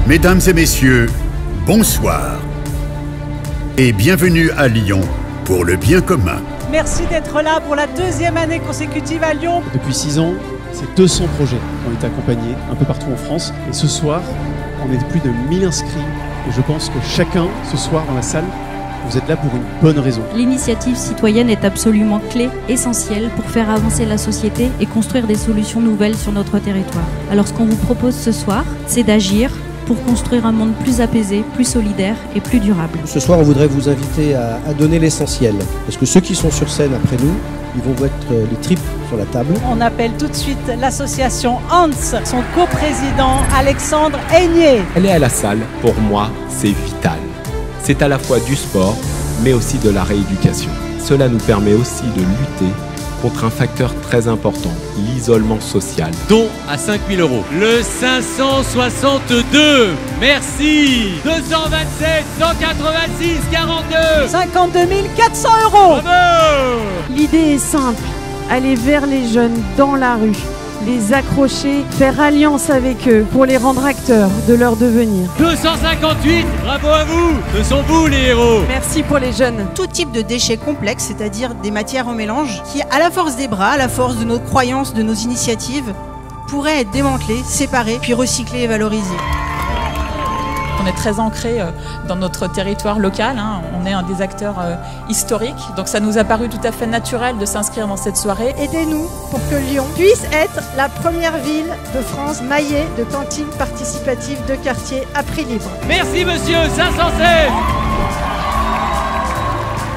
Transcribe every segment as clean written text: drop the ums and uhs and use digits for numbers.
Mesdames et messieurs, bonsoir et bienvenue à Lyon pour le bien commun. Merci d'être là pour la deuxième année consécutive à Lyon. Depuis 6 ans, c'est 200 projets qui ont été accompagnés un peu partout en France. Et ce soir, on est plus de 1000 inscrits. Et je pense que chacun, ce soir dans la salle, vous êtes là pour une bonne raison. L'initiative citoyenne est absolument clé, essentielle pour faire avancer la société et construire des solutions nouvelles sur notre territoire. Alors ce qu'on vous propose ce soir, c'est d'agir pour construire un monde plus apaisé, plus solidaire et plus durable. Ce soir, on voudrait vous inviter à donner l'essentiel. Parce que ceux qui sont sur scène après nous, ils vont mettre les tripes sur la table. On appelle tout de suite l'association Hans, son coprésident Alexandre Aigné. Aller à la salle, pour moi, c'est vital. C'est à la fois du sport, mais aussi de la rééducation. Cela nous permet aussi de lutter contre un facteur très important, l'isolement social. Don à 5 000 €. Le 562, merci. 227, 186, 42. 52 400 €. Bravo. L'idée est simple, aller vers les jeunes dans la rue, les accrocher, faire alliance avec eux pour les rendre acteurs de leur devenir. 258, bravo à vous. Ce sont vous les héros. Merci pour les jeunes. Tout type de déchets complexes, c'est-à-dire des matières en mélange, qui, à la force des bras, à la force de nos croyances, de nos initiatives, pourraient être démantelés, séparés, puis recyclés et valorisés. On est très ancré dans notre territoire local, hein. On est un des acteurs historiques, donc ça nous a paru tout à fait naturel de s'inscrire dans cette soirée. Aidez-nous pour que Lyon puisse être la première ville de France maillée de cantines participatives de quartier à prix libre. Merci monsieur, 516.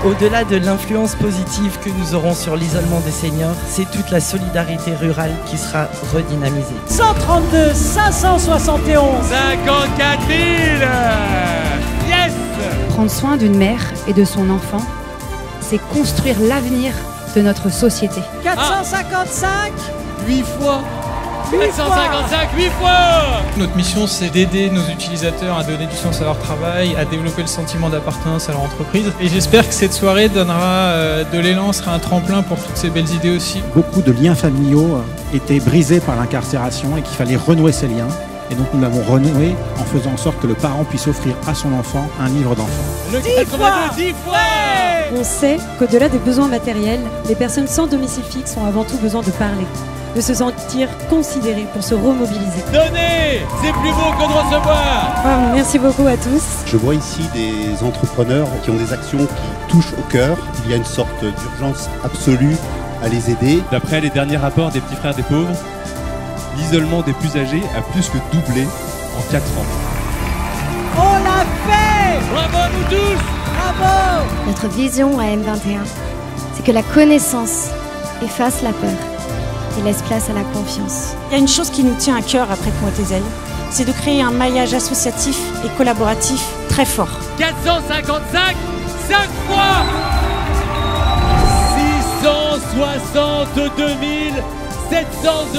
Au-delà de l'influence positive que nous aurons sur l'isolement des seniors, c'est toute la solidarité rurale qui sera redynamisée. 132 571. 54 000. Yes. Prendre soin d'une mère et de son enfant, c'est construire l'avenir de notre société. 455. 8 fois. 455, 8 fois. Notre mission, c'est d'aider nos utilisateurs à donner du sens à leur travail, à développer le sentiment d'appartenance à leur entreprise. Et j'espère que cette soirée donnera de l'élan, sera un tremplin pour toutes ces belles idées aussi. Beaucoup de liens familiaux étaient brisés par l'incarcération et qu'il fallait renouer ces liens. Et donc nous l'avons renoué en faisant en sorte que le parent puisse offrir à son enfant un livre d'enfant. 10 fois. On sait qu'au-delà des besoins matériels, les personnes sans domicile fixe ont avant tout besoin de parler, de se sentir considérées pour se remobiliser. Donnez, c'est plus beau que de recevoir. Merci beaucoup à tous. Je vois ici des entrepreneurs qui ont des actions qui touchent au cœur. Il y a une sorte d'urgence absolue à les aider. D'après les derniers rapports des petits frères des pauvres, l'isolement des plus âgés a plus que doublé en 4 ans. On l'a fait. Bravo à nous tous. Bravo. Notre vision à M21, c'est que la connaissance efface la peur et laisse place à la confiance. Il y a une chose qui nous tient à cœur après Point-Ézel, c'est de créer un maillage associatif et collaboratif très fort. 455, 5 fois. 662 700 €.